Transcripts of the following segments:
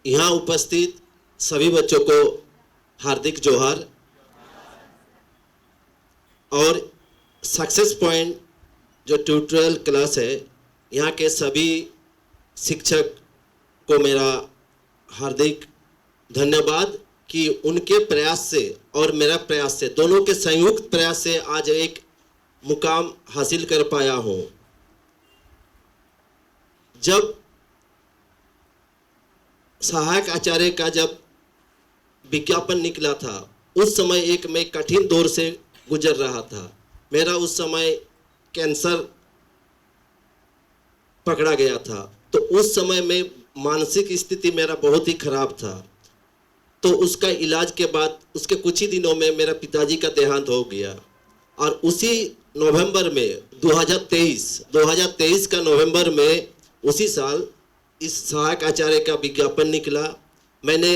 यहाँ उपस्थित सभी बच्चों को हार्दिक जोहार। और सक्सेस पॉइंट जो ट्यूटोरियल क्लास है, यहाँ के सभी शिक्षक को मेरा हार्दिक धन्यवाद कि उनके प्रयास से और मेरा प्रयास से, दोनों के संयुक्त प्रयास से आज एक मुकाम हासिल कर पाया हूँ। जब सहायक आचार्य का जब विज्ञापन निकला था, उस समय एक मैं कठिन दौर से गुजर रहा था। मेरा उस समय कैंसर पकड़ा गया था, तो उस समय में मानसिक स्थिति मेरा बहुत ही खराब था। तो उसका इलाज के बाद उसके कुछ ही दिनों में मेरा पिताजी का देहांत हो गया। और उसी नवंबर में 2023 का नवंबर में उसी साल इस सहायक आचार्य का विज्ञापन निकला। मैंने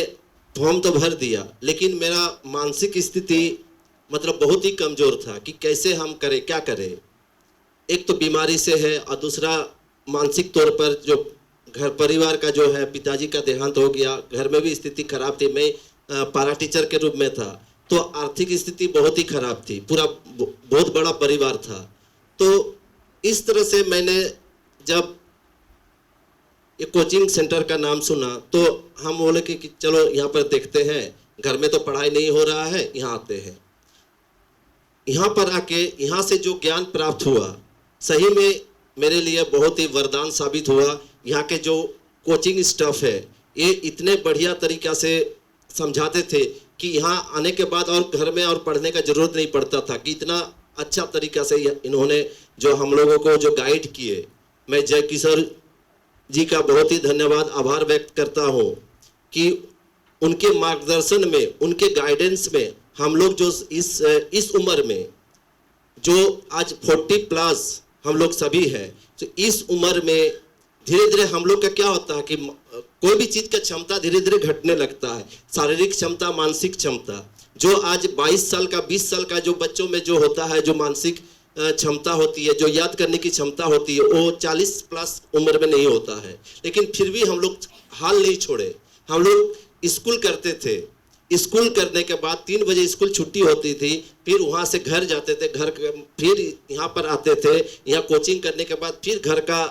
फॉर्म तो भर दिया, लेकिन मेरा मानसिक स्थिति मतलब बहुत ही कमज़ोर था कि कैसे हम करें, क्या करें। एक तो बीमारी से है और दूसरा मानसिक तौर पर जो घर परिवार का जो है, पिताजी का देहांत हो गया, घर में भी स्थिति खराब थी। मैं पारा टीचर के रूप में था, तो आर्थिक स्थिति बहुत ही खराब थी, पूरा बहुत बड़ा परिवार था। तो इस तरह से मैंने जब ये कोचिंग सेंटर का नाम सुना तो हम बोले कि चलो यहाँ पर देखते हैं, घर में तो पढ़ाई नहीं हो रहा है, यहाँ आते हैं। यहाँ पर आके यहाँ से जो ज्ञान प्राप्त हुआ, सही में मेरे लिए बहुत ही वरदान साबित हुआ। यहाँ के जो कोचिंग स्टाफ है, ये इतने बढ़िया तरीक़ा से समझाते थे कि यहाँ आने के बाद और घर में और पढ़ने का ज़रूरत नहीं पड़ता था, कि इतना अच्छा तरीक़ा से इन्होंने जो हम लोगों को जो गाइड किए। मैं जय किशोर जी का बहुत ही धन्यवाद, आभार व्यक्त करता हूँ कि उनके मार्गदर्शन में, उनके गाइडेंस में हम लोग जो इस उम्र में जो आज 40+ हम लोग सभी हैं, तो इस उम्र में धीरे धीरे हम लोग का क्या होता है कि कोई भी चीज़ का क्षमता धीरे धीरे घटने लगता है। शारीरिक क्षमता, मानसिक क्षमता, जो आज 22 साल का, 20 साल का जो बच्चों में जो होता है, जो मानसिक क्षमता होती है, जो याद करने की क्षमता होती है, वो 40+ उम्र में नहीं होता है। लेकिन फिर भी हम लोग हाल नहीं छोड़े। हम लोग स्कूल करते थे, स्कूल करने के बाद 3 बजे स्कूल छुट्टी होती थी, फिर वहाँ से घर जाते थे, फिर यहाँ पर आते थे। यहाँ कोचिंग करने के बाद फिर घर का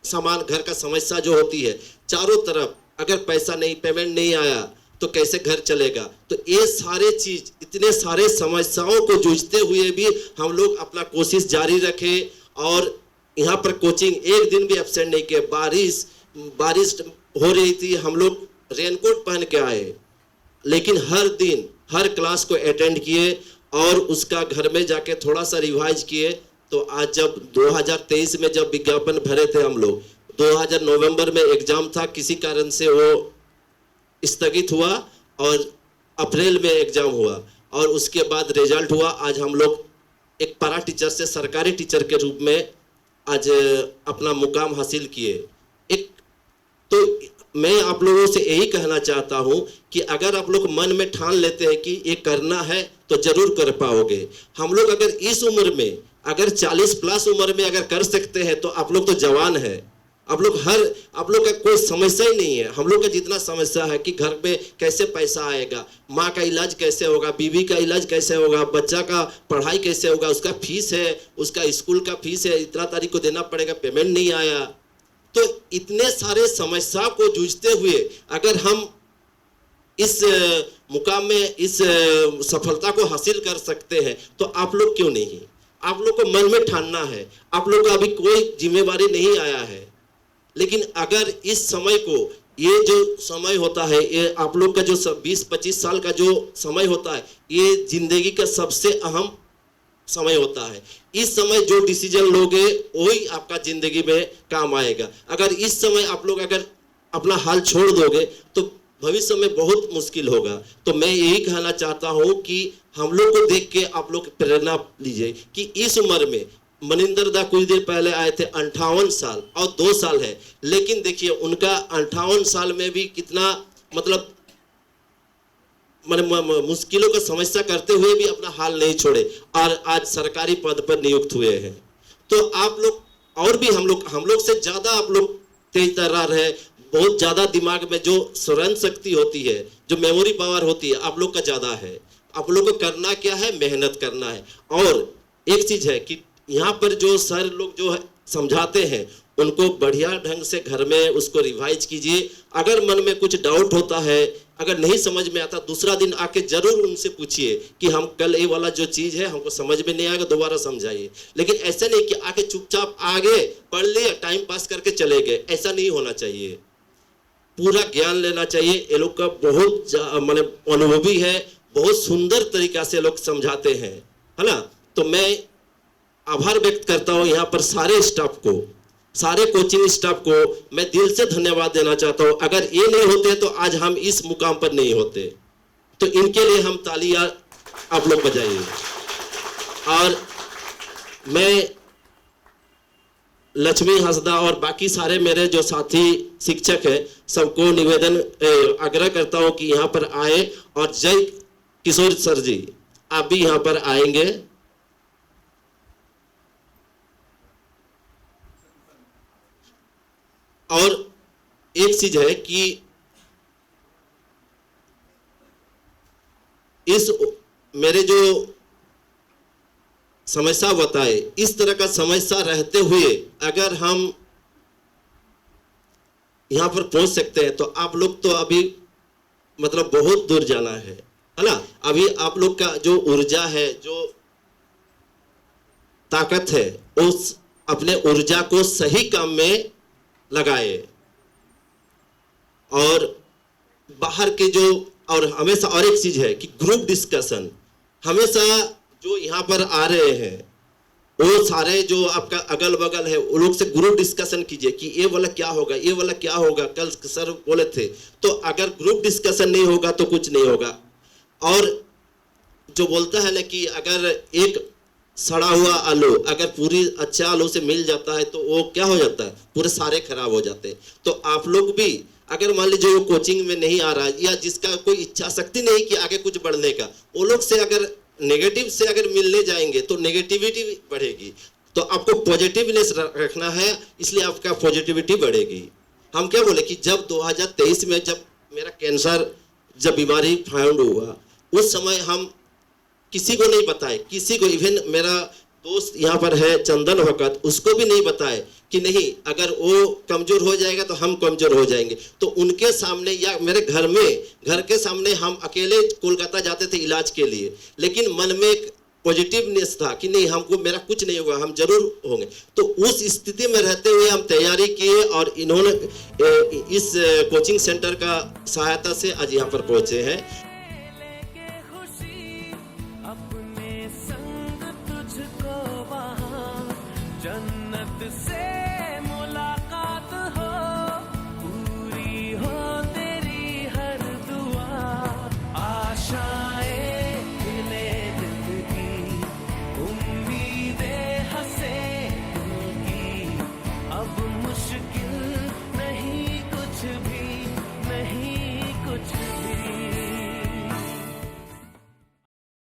सामान, घर का समस्या जो होती है चारों तरफ, अगर पैसा नहीं, पेमेंट नहीं आया तो कैसे घर चलेगा। तो ये सारे चीज़, इतने सारे समस्याओं को जूझते हुए भी हम लोग अपना कोशिश जारी रखे। और यहाँ पर कोचिंग एक दिन भी एब्सेंट नहीं किए। बारिश हो रही थी, हम लोग रेनकोट पहन के आए, लेकिन हर दिन हर क्लास को अटेंड किए और उसका घर में जाके थोड़ा सा रिवाइज किए। तो आज जब 2023 में जब विज्ञापन भरे थे हम लोग, 2000 नवंबर में एग्जाम था, किसी कारण से वो स्थगित हुआ और अप्रैल में एग्जाम हुआ और उसके बाद रिजल्ट हुआ। आज हम लोग एक पारा टीचर से सरकारी टीचर के रूप में आज अपना मुकाम हासिल किए। एक तो मैं आप लोगों से यही कहना चाहता हूं कि अगर आप लोग मन में ठान लेते हैं कि ये करना है तो जरूर कर पाओगे। हम लोग अगर इस उम्र में, अगर 40+ उम्र में अगर कर सकते हैं तो आप लोग तो जवान है। आप लोग का कोई समस्या ही नहीं है। हम लोग का जितना समस्या है कि घर में कैसे पैसा आएगा, माँ का इलाज कैसे होगा, बीवी का इलाज कैसे होगा, बच्चा का पढ़ाई कैसे होगा, उसका फीस है, उसका स्कूल का फीस है, इतना तारीख को देना पड़ेगा, पेमेंट नहीं आया। तो इतने सारे समस्या को जूझते हुए अगर हम इस मुकाम में इस सफलता को हासिल कर सकते हैं तो आप लोग क्यों नहीं। आप लोग को मन में ठानना है। आप लोग का अभी कोई जिम्मेवारी नहीं आया है, लेकिन अगर इस समय को, ये जो समय होता है, ये आप लोग का जो 20-25 साल का जो समय होता है, ये जिंदगी का सबसे अहम समय होता है। इस समय जो डिसीजन लोगे वही आपका जिंदगी में काम आएगा। अगर इस समय आप लोग अगर अपना हाल छोड़ दोगे तो भविष्य में बहुत मुश्किल होगा। तो मैं यही कहना चाहता हूं कि हम लोग को देख के आप लोग प्रेरणा लीजिए कि इस उम्र में मनिंदर दा कुछ देर पहले आए थे, 58 साल और 2 साल है, लेकिन देखिए उनका 58 साल में भी कितना मतलब मुश्किलों का समस्या करते हुए भी अपना हाल नहीं छोड़े और आज सरकारी पद पर नियुक्त हुए हैं। तो आप लोग और भी हम लोग से ज़्यादा आप लोग तेज तर्रार है, बहुत ज़्यादा दिमाग में जो स्मरण शक्ति होती है, जो मेमोरी पावर होती है, आप लोग का ज़्यादा है। आप लोग को करना क्या है, मेहनत करना है। और एक चीज़ है कि यहाँ पर जो सर लोग जो है समझाते हैं, उनको बढ़िया ढंग से घर में उसको रिवाइज कीजिए। अगर मन में कुछ डाउट होता है, अगर नहीं समझ में आता, दूसरा दिन आके जरूर उनसे पूछिए कि हम कल ये वाला जो चीज़ है हमको समझ में नहीं आएगा, दोबारा समझाइए। लेकिन ऐसा नहीं कि आके चुपचाप आगे पढ़ लिए, टाइम पास करके चले गए, ऐसा नहीं होना चाहिए। पूरा ज्ञान लेना चाहिए। ये लोग का बहुत माने अनुभवी है, बहुत सुंदर तरीका से लोग समझाते हैं, है ना। तो मैं आभार व्यक्त करता हूँ यहाँ पर सारे स्टाफ को, सारे कोचिंग स्टाफ को मैं दिल से धन्यवाद देना चाहता हूँ। अगर ये नहीं होते तो आज हम इस मुकाम पर नहीं होते। तो इनके लिए हम तालियां आप लोग बजाइए। और मैं लक्ष्मी हंसदा और बाकी सारे मेरे जो साथी शिक्षक हैं, सबको निवेदन आग्रह करता हूँ कि यहाँ पर आए। और जय किशोर सर जी, आप भी यहाँ पर आएंगे। और एक चीज है कि इस मेरे जो समस्या बताए, इस तरह का समस्या रहते हुए अगर हम यहां पर पहुंच सकते हैं, तो आप लोग तो अभी मतलब बहुत दूर जाना है ना। अभी आप लोग का जो ऊर्जा है, जो ताकत है, उस अपने ऊर्जा को सही काम में लगाए। और बाहर के जो, और हमेशा और एक चीज है कि ग्रुप डिस्कशन, हमेशा जो यहाँ पर आ रहे हैं वो सारे जो आपका अगल बगल है, वो लोग से ग्रुप डिस्कशन कीजिए कि ये वाला क्या होगा, ये वाला क्या होगा। कल सर बोले थे, तो अगर ग्रुप डिस्कशन नहीं होगा तो कुछ नहीं होगा। और जो बोलता है ना कि अगर एक सड़ा हुआ आलू अगर पूरी अच्छा आलू से मिल जाता है तो वो क्या हो जाता है, पूरे सारे खराब हो जाते हैं। तो आप लोग भी अगर मान लीजिए वो कोचिंग में नहीं आ रहा है, या जिसका कोई इच्छा शक्ति नहीं कि आगे कुछ बढ़ने का, वो लोग से अगर नेगेटिव से अगर मिलने जाएंगे तो नेगेटिविटी बढ़ेगी। तो आपको पॉजिटिवनेस रखना है, इसलिए आपका पॉजिटिविटी बढ़ेगी। हम क्या बोले कि जब 2023 में जब मेरा कैंसर जब बीमारी फाउंड हुआ, उस समय हम किसी को नहीं बताए, किसी को, इवन मेरा दोस्त यहाँ पर है चंदन भगत, उसको भी नहीं बताए कि नहीं अगर वो कमजोर हो जाएगा तो हम कमजोर हो जाएंगे। तो उनके सामने या मेरे घर में, घर के सामने हम अकेले कोलकाता जाते थे इलाज के लिए, लेकिन मन में एक पॉजिटिवनेस था कि नहीं हमको, मेरा कुछ नहीं होगा, हम जरूर होंगे। तो उस स्थिति में रहते हुए हम तैयारी किए और इन्होंने इस कोचिंग सेंटर का सहायता से आज यहाँ पर पहुंचे हैं। जन्नत से